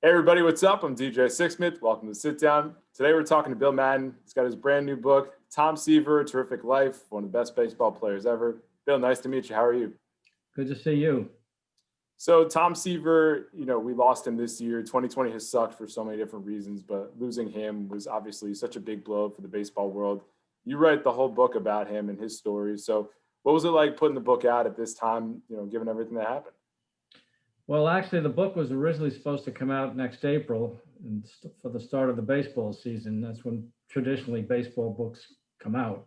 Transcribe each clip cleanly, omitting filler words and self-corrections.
Hey everybody, what's up? I'm DJ Sixsmith. Welcome to Sit Down. Today we're talking to Bill Madden. He's got his brand new book, Tom Seaver, A Terrific Life, one of the best baseball players ever. Bill, nice to meet you. How are you? Good to see you. So Tom Seaver, we lost him this year. 2020 has sucked for so many different reasons, but losing him was obviously such a big blow for the baseball world. You write the whole book about him and his story. So what was it like putting the book out at this time, given everything that happened? Well, actually, the book was originally supposed to come out next April and for the start of the baseball season. That's when traditionally baseball books come out.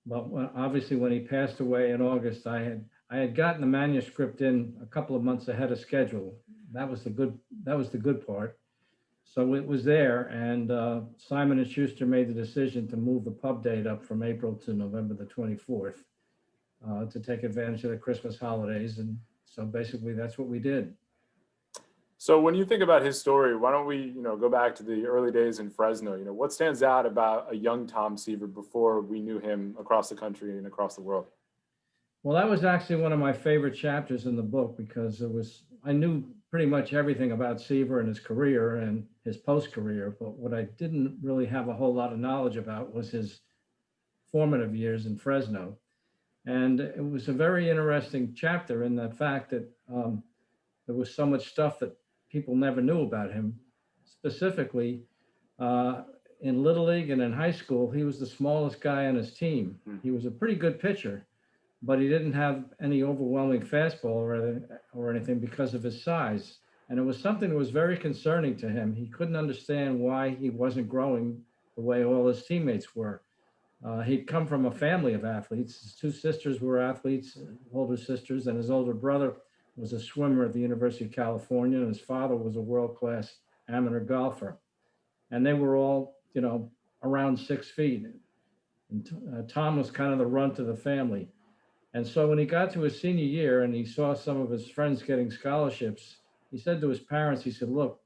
But obviously, when he passed away in August, I had gotten the manuscript in a couple of months ahead of schedule. That was the good part. So it was there, and Simon and Schuster made the decision to move the pub date up from April to November the 24th to take advantage of the Christmas holidays. And so basically, that's what we did. So when you think about his story, why don't we, go back to the early days in Fresno? What stands out about a young Tom Seaver before we knew him across the country and across the world? Well, that was actually one of my favorite chapters in the book because I knew pretty much everything about Seaver and his career and his post-career, but what I didn't really have a whole lot of knowledge about was his formative years in Fresno. And it was a very interesting chapter in the fact that there was so much stuff that people never knew about him. Specifically, uh, in Little League and in high school, he was the smallest guy on his team. He was a pretty good pitcher, but he didn't have any overwhelming fastball or anything because of his size. And it was something that was very concerning to him. He couldn't understand why he wasn't growing the way all his teammates were. He'd come from a family of athletes. His two sisters were athletes, older sisters, and his older brother was a swimmer at the University of California, and his father was a world-class amateur golfer. And they were all, around 6 feet. And Tom was kind of the runt of the family. And so when he got to his senior year and he saw some of his friends getting scholarships, he said to his parents, he said, "Look,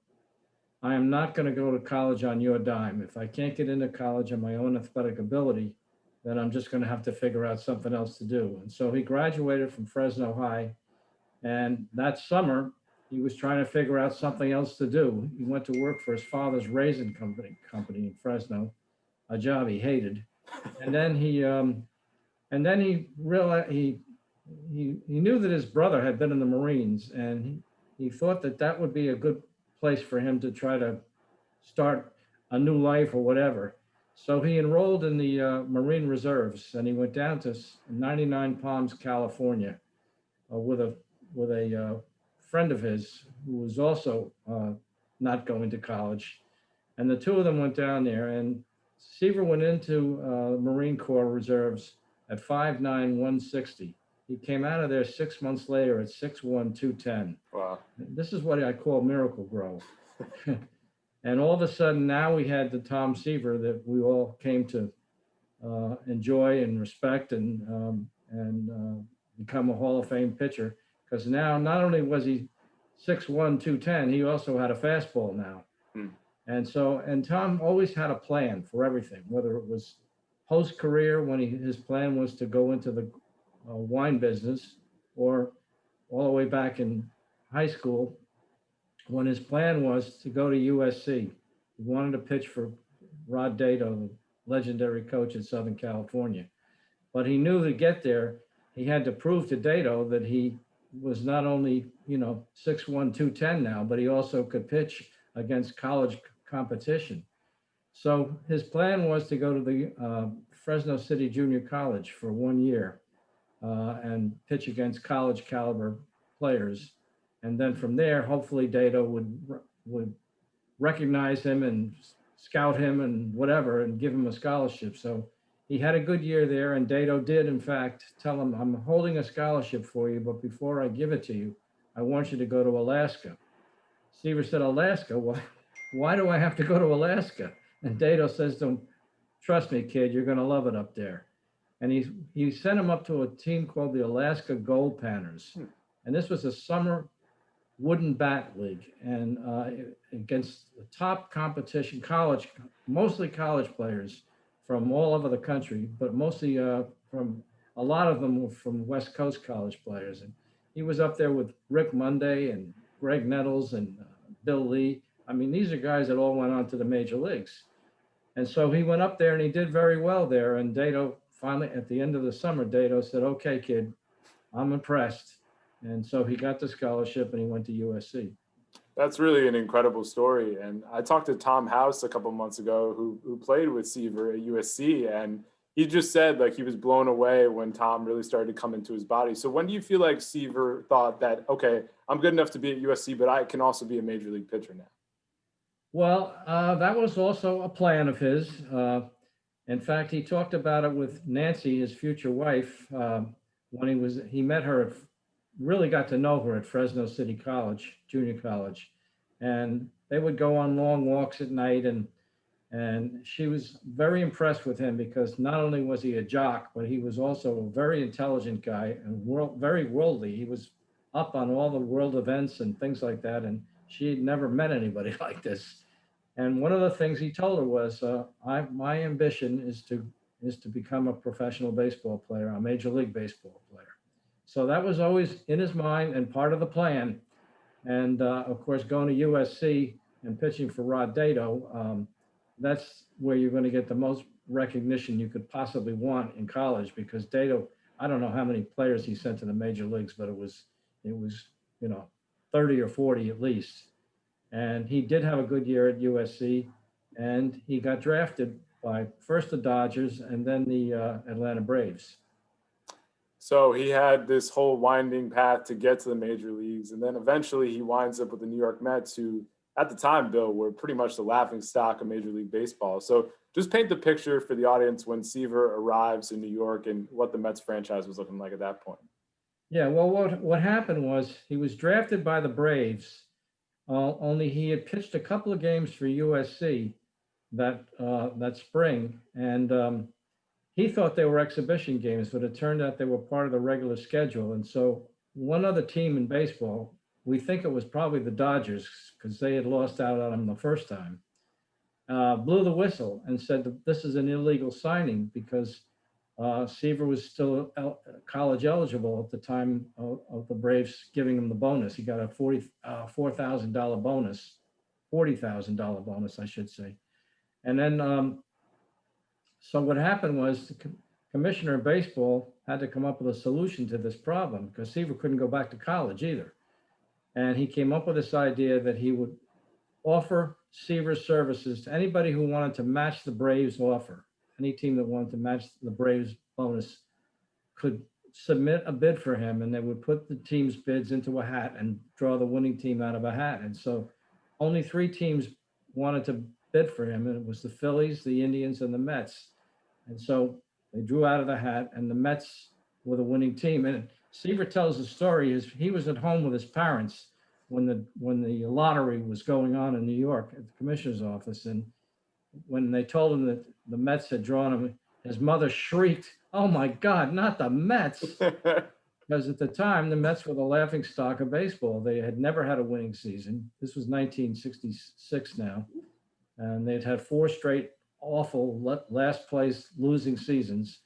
I am not going to go to college on your dime. If I can't get into college on my own athletic ability, then I'm just going to have to figure out something else to do." And so he graduated from Fresno High. And that summer, he was trying to figure out something else to do. He went to work for his father's raisin company in Fresno, a job he hated. And then he realized he knew that his brother had been in the Marines, and he thought that that would be a good place for him to try to start a new life or whatever. So he enrolled in the Marine Reserves, and he went down to 99 Palms, California, with a friend of his who was also not going to college. And the two of them went down there, and Seaver went into Marine Corps Reserves at 5'9", 160. He came out of there 6 months later at 6'1", 210. Wow. This is what I call miracle grow. And all of a sudden, now we had the Tom Seaver that we all came to enjoy and respect and become a Hall of Fame pitcher. Because now, not only was he 6'1", 210, he also had a fastball now. And Tom always had a plan for everything, whether it was post-career when his plan was to go into the wine business, or all the way back in high school when his plan was to go to USC. He wanted to pitch for Rod Dato, the legendary coach at Southern California. But he knew to get there, he had to prove to Dato that he was not only, 6'1", 210 now, but he also could pitch against college competition. So his plan was to go to the Fresno City Junior College for 1 year and pitch against college caliber players. And then from there, hopefully Dato would recognize him and scout him and whatever and give him a scholarship. So he had a good year there, and Dato did, in fact, tell him, "I'm holding a scholarship for you, but before I give it to you, I want you to go to Alaska." Seaver said, "Alaska? Why do I have to go to Alaska?" And Dato says to him, "Trust me, kid, you're going to love it up there." And he sent him up to a team called the Alaska Gold Panners. And this was a summer wooden bat league, and against the top competition, mostly college players from all over the country, but mostly from a lot of them were from West Coast college players. And he was up there with Rick Monday and Greg Nettles and Bill Lee. I mean, these are guys that all went on to the major leagues. And so he went up there and he did very well there. And Dato finally, at the end of the summer, Dato said, okay, kid, I'm impressed. And so he got the scholarship and he went to USC. That's really an incredible story. And I talked to Tom House a couple months ago who played with Seaver at USC, and he just said like he was blown away when Tom really started to come into his body. So when do you feel like Seaver thought that, okay, I'm good enough to be at USC, but I can also be a major league pitcher now? Well, that was also a plan of his. In fact, he talked about it with Nancy, his future wife, when he met her, really got to know her at Fresno City College, junior college. And they would go on long walks at night, and she was very impressed with him because not only was he a jock, but he was also a very intelligent guy and very worldly. He was up on all the world events and things like that. And she had never met anybody like this. And one of the things he told her was, my ambition is to become a professional baseball player, a major league baseball player. So that was always in his mind and part of the plan. And of course, going to USC and pitching for Rod Dato, that's where you're going to get the most recognition you could possibly want in college, because Dato, I don't know how many players he sent to the major leagues, but it was 30 or 40 at least. And he did have a good year at USC, and he got drafted by first the Dodgers and then the Atlanta Braves. So he had this whole winding path to get to the major leagues. And then eventually he winds up with the New York Mets, who at the time, Bill, were pretty much the laughing stock of Major League Baseball. So just paint the picture for the audience when Seaver arrives in New York and what the Mets franchise was looking like at that point. Yeah, well, what happened was he was drafted by the Braves. Only he had pitched a couple of games for USC that spring, and he thought they were exhibition games, but it turned out they were part of the regular schedule. And so one other team in baseball, we think it was probably the Dodgers, because they had lost out on him the first time, blew the whistle and said that this is an illegal signing because Seaver was still college eligible at the time of the Braves giving him the bonus. He got a $4,000 bonus, $40,000 bonus, I should say. And then, so what happened was the commissioner of baseball had to come up with a solution to this problem because Seaver couldn't go back to college either. And he came up with this idea that he would offer Seaver's services to anybody who wanted to match the Braves offer. Any team that wanted to match the Braves bonus could submit a bid for him, and they would put the team's bids into a hat and draw the winning team out of a hat. And so only 3 teams wanted to bid for him, and it was the Phillies, the Indians, and the Mets. And so they drew out of the hat, and the Mets were the winning team. And Seaver tells the story, he was at home with his parents when the lottery was going on in New York at the commissioner's office. And when they told him that the Mets had drawn him, his mother shrieked, "Oh my God, not the Mets!" Because at the time, the Mets were the laughing stock of baseball. They had never had a winning season. This was 1966 now. And they'd had 4 straight awful last place losing seasons.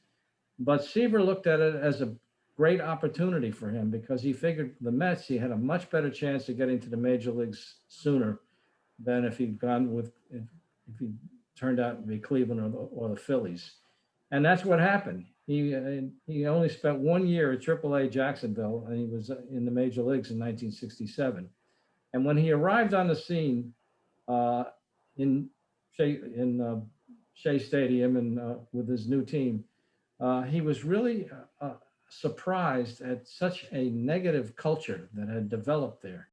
But Seaver looked at it as a great opportunity for him because he figured the Mets, he had a much better chance of getting to the major leagues sooner than if he'd gone with, if he turned out to be Cleveland or the Phillies. And that's what happened. He only spent 1 year at AAA Jacksonville, and he was in the major leagues in 1967. And when he arrived on the scene in Shea Stadium and with his new team, he was really surprised at such a negative culture that had developed there.